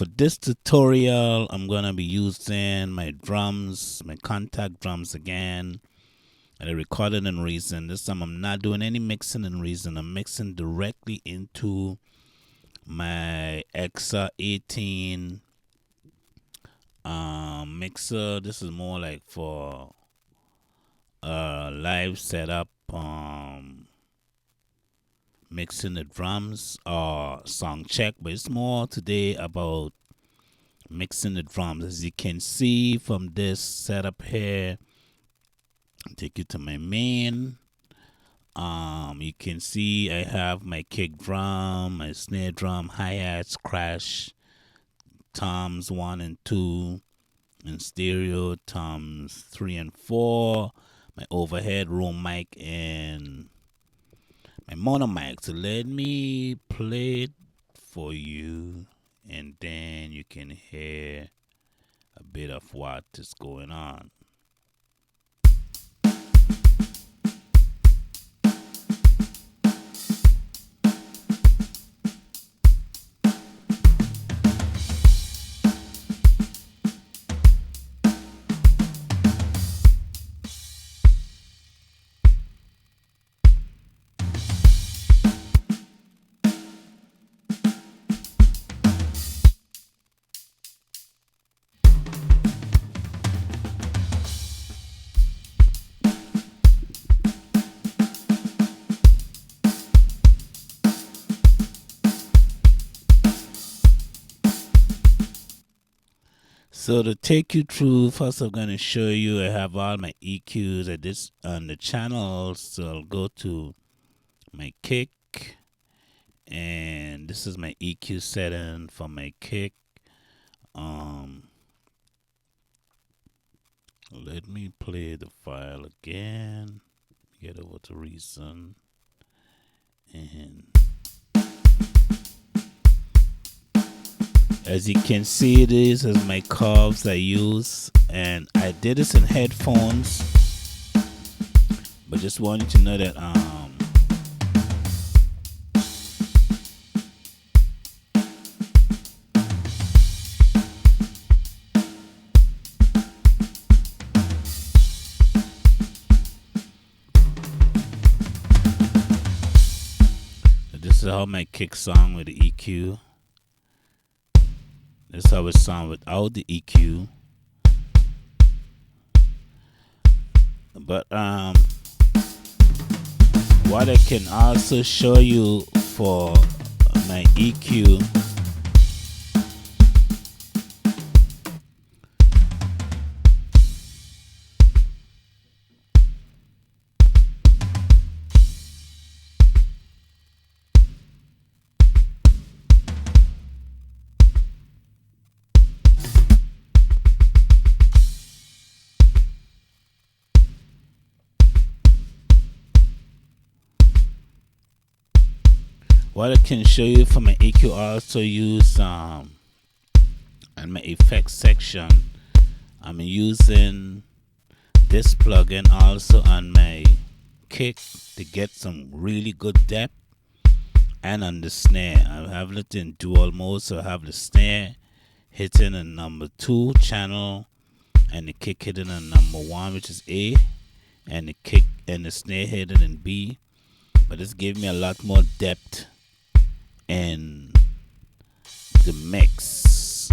for this tutorial, I'm gonna be using my drums, my contact drums again. I recorded in Reason. This time I'm not doing any mixing in Reason. I'm mixing directly into my XR18 mixer. This is more like for live setup, mixing the drums or song check, but it's more today about mixing the drums. As you can see from this setup here, I'll take you to my main. You can see I have my kick drum, my snare drum, hi-hats, crash, toms 1 and 2, and stereo toms 3 and 4, my overhead room mic, and my mono mic. So let me play it for you, and then you can hear a bit of what is going on. So to take you through, first I'm going to show you I have all my EQs at this on the channels. So I'll go to my kick, and this is my EQ setting for my kick. Let me play the file again. Get over to Reason, and as you can see, this is my curves I use, and I did this in headphones, but just want you to know that this is how my kick sound with the EQ. This is how it sounds without the EQ. But what I can also show you for my EQ, what I can show you for my EQ, I also use in my effects section, I'm using this plugin also on my kick to get some really good depth, and on the snare I have it in dual mode, so I have the snare hitting a number 2 channel and the kick hitting a number 1, which is A, and the kick and the snare hitting in B. But this gave me a lot more depth in the mix.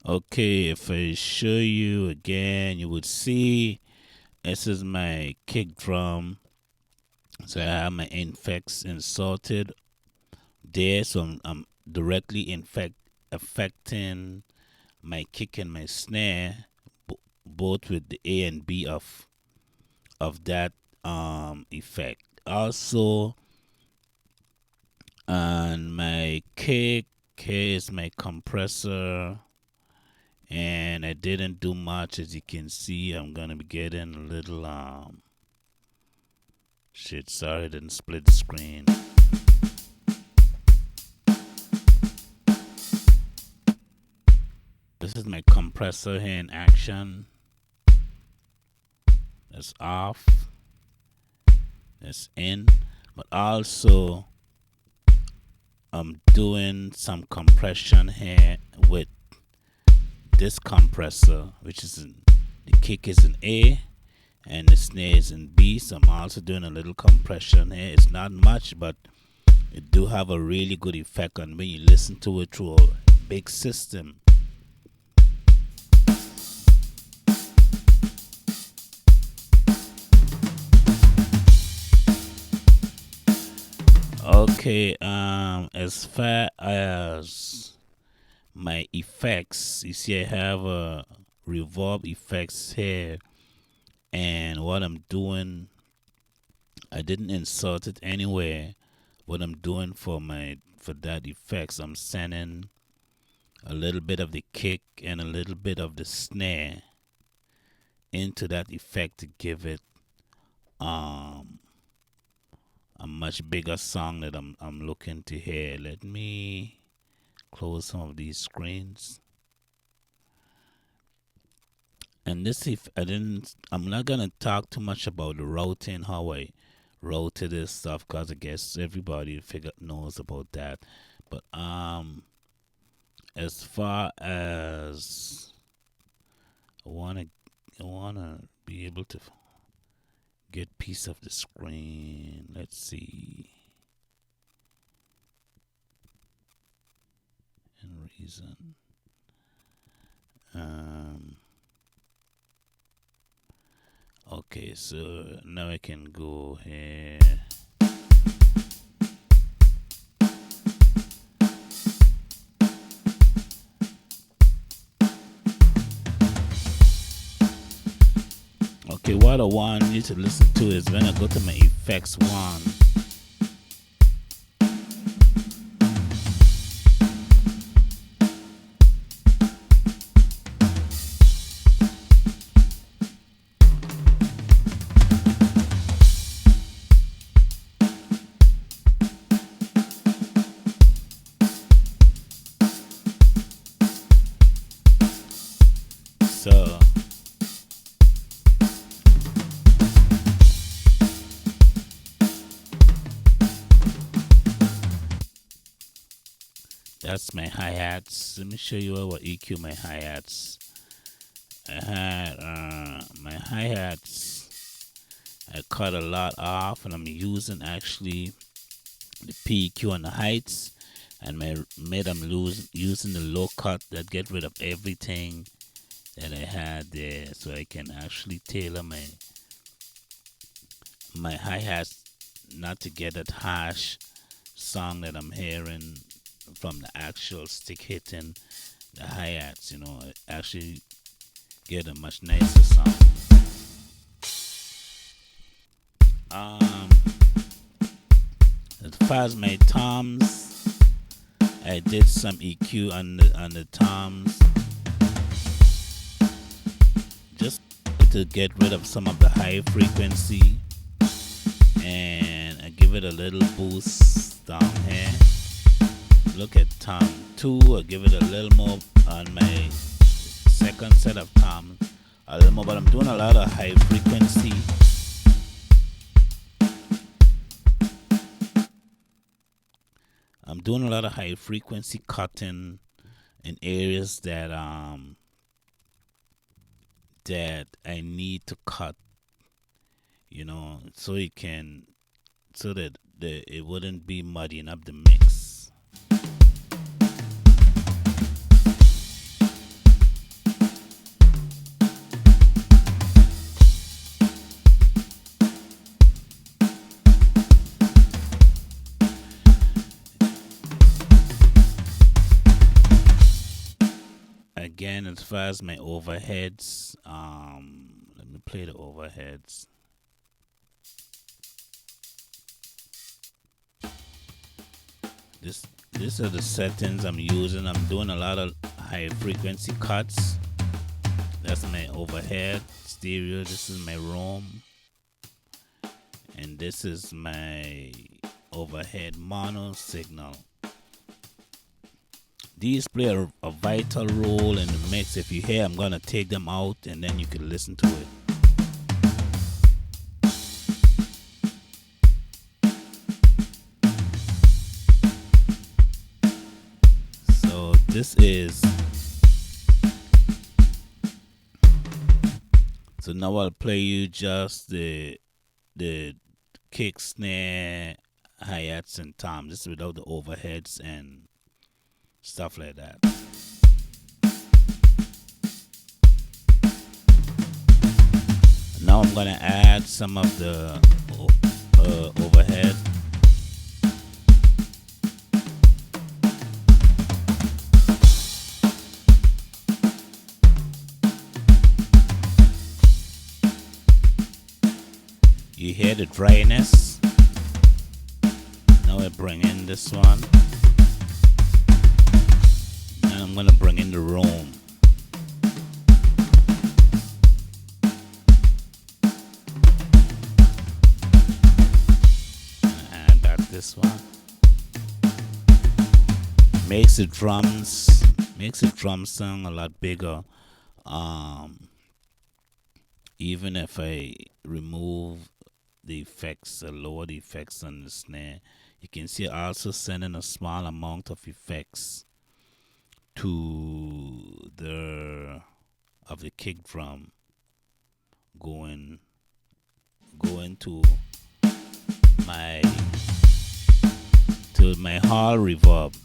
Okay, if I show you again, you would see this is my kick drum. So I have my effects inserted there, so I'm directly affecting my kick and my snare, both with the A and B of that effect. Also on my kick, here is my compressor, and I didn't do much. As you can see, I'm gonna be getting a little shit, sorry I didn't split the screen. This is my compressor here in action. That's off, that's in, but also I'm doing some compression here with this compressor, which is the kick is in A and the snare is in B. So I'm also doing a little compression here. It's not much, but it do have a really good effect on when you listen to it through a big system. Okay, as far as my effects, you see I have a reverb effects here, and what I'm doing, I didn't insert it anywhere. What I'm doing for that effects, I'm sending a little bit of the kick and a little bit of the snare into that effect to give it a much bigger sound that I'm looking to hear. Let me close some of these screens. And this, if I'm not gonna talk too much about the routing, how I routed this stuff, because I guess everybody knows about that. But as far as I wanna be able to get piece of the screen. Let's see. And reason. Okay, so now I can go here. Okay, what I want you to listen to is when I go to my effects one. So that's my hi-hats. Let me show you how I EQ my hi-hats. I had my hi-hats, I cut a lot off, and I'm using actually the PEQ on the heights, and I'm using the low cut that get rid of everything that I had there, so I can actually tailor my hi-hats not to get that harsh sound that I'm hearing from the actual stick hitting the hi-hats. Actually get a much nicer sound. As far as my toms, I did some EQ on the toms, just to get rid of some of the high frequency, and I give it a little boost down here. Look at tom 2, I give it a little more on my second set of toms, a little more, but I'm doing a lot of high frequency. I'm doing a lot of high frequency cutting in areas that that I need to cut, so that it wouldn't be muddying up the mix. Again, as far as my overheads, let me play the overheads. These are the settings I'm using. I'm doing a lot of high frequency cuts. That's my overhead stereo. This is my room, and this is my overhead mono signal. These play a vital role in the mix. If you hear, I'm gonna take them out and then you can listen to it. So this is, so now I'll play you just the kick, snare, hi-hats, and toms. This is without the overheads and stuff like that. Now I'm gonna add some of the overhead. You hear the dryness. Now I bring in this one. And I'm gonna bring in the room. And back this one. Makes the drum sound a lot bigger. Even if I remove the effects, lower the effects on the snare, you can see I also sending a small amount of effects to the kick drum going to my hall reverb.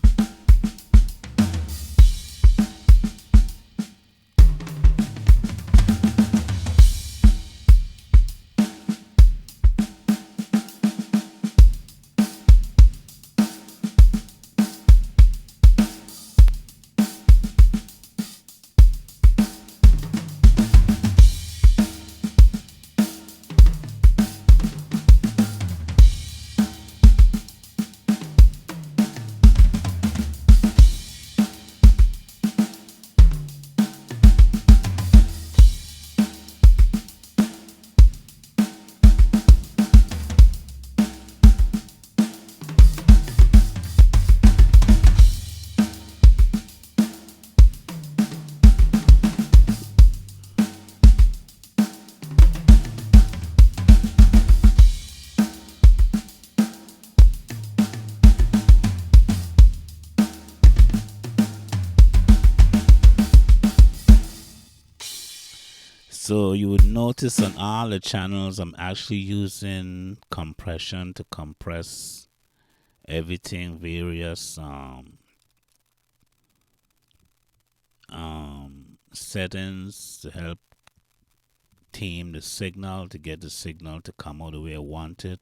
So you would notice on all the channels I'm actually using compression to compress everything, various settings to help tame the signal, to get the signal to come out the way I want it.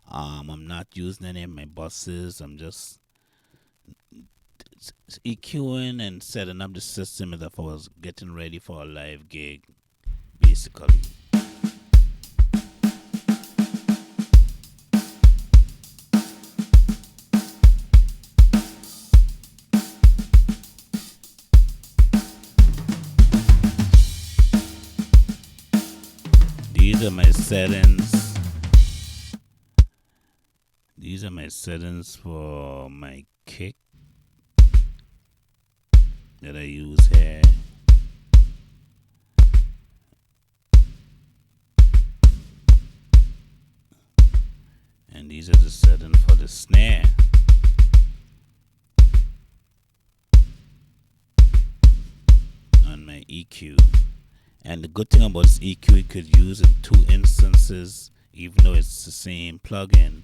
I'm not using any of my buses. I'm just EQing and setting up the system as if I was getting ready for a live gig, basically. These are my settings. These are my settings for my kick that I use here. And these are the settings for the snare. On my EQ. And the good thing about this EQ, you could use it in 2 instances, even though it's the same plugin.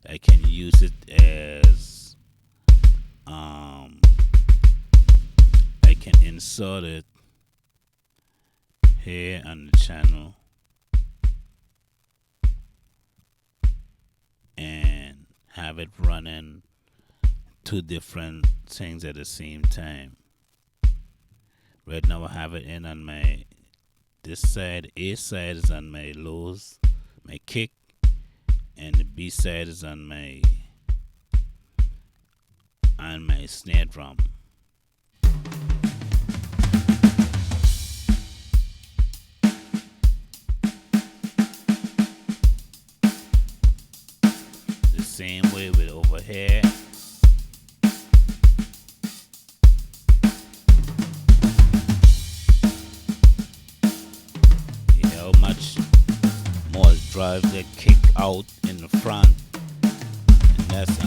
I can use it as I can insert it here on the channel and have it running 2 different things at the same time. Right now I have it in on my this side. A side is on my lows, my kick, and the B side is on my snare drum. same way with over here. You hear how much more drive they kick out in the front, and that's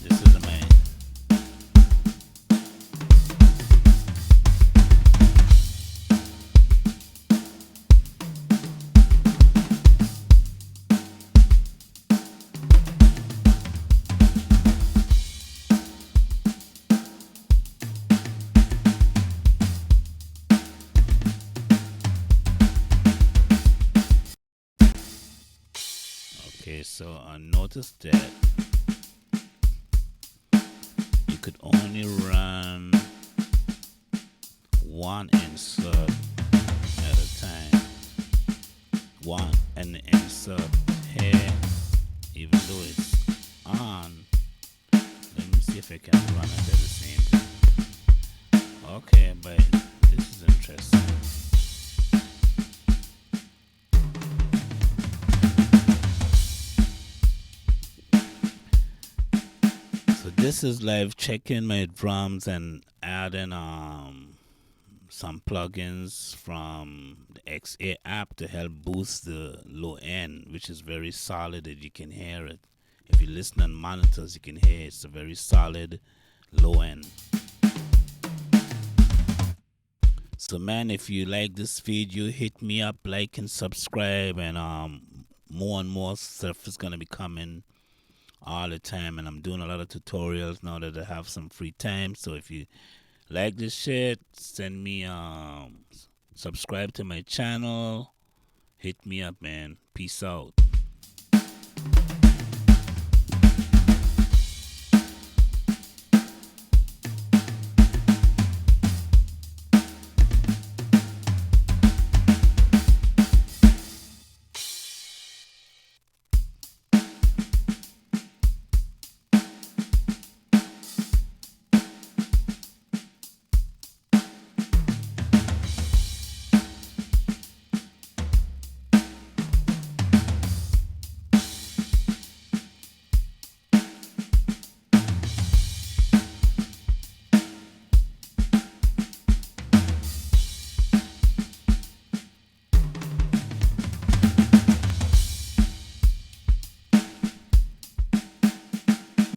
this is the main. Okay, so I noticed that you could only run one insert at a time. One and the insert here, even though it's on. Let me see if I can run it at the same time. Okay, but this is interesting. So this is live checking my drums and adding some plugins from the XR app to help boost the low end, which is very solid, that you can hear it. If you listen on monitors, you can hear it's a very solid low end. So man, if you like this video, hit me up, like and subscribe, and more and more stuff is gonna be coming all the time, and I'm doing a lot of tutorials now that I have some free time. So if you like this shit, send me subscribe to my channel, hit me up, man. Peace out.